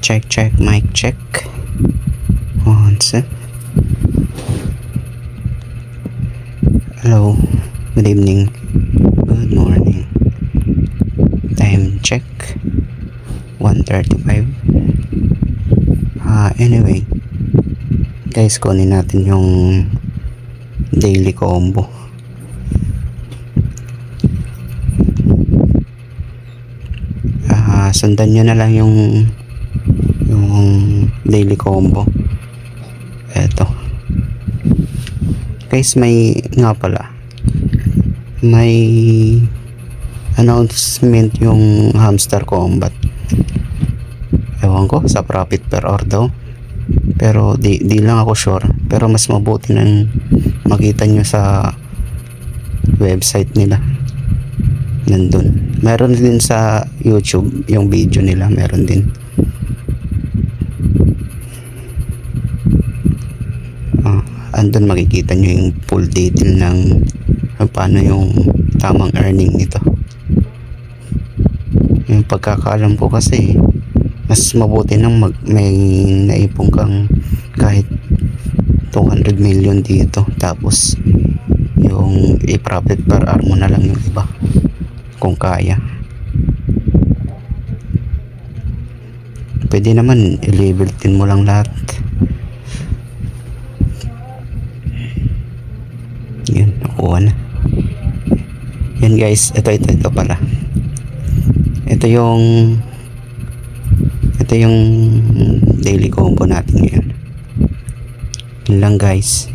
Check, mic check. One sec. Hello, good evening, good morning. Time check 1:35. Anyway guys, kunin natin yung daily combo. Sundan nyo na lang yung daily combo. Eto guys, may announcement yung Hamster Combat. Ewan ko sa profit per hour daw, pero di lang ako sure, pero mas mabuti nang makita nyo sa website nila. Nandun, meron din sa YouTube yung video nila, meron din. Andun makikita nyo yung full detail ng paano yung tamang earning nito. Yung pagkakaalam ko kasi, mas mabuti nang may naipong kang kahit 200 million dito, tapos yung i-profit per hour mo na lang yung iba kung kaya. Pwede naman i-level 10 mo lang lahat. Yun, nakuha na. Yan guys, ito pala. Ito yung daily combo natin ngayon. Yun lang guys.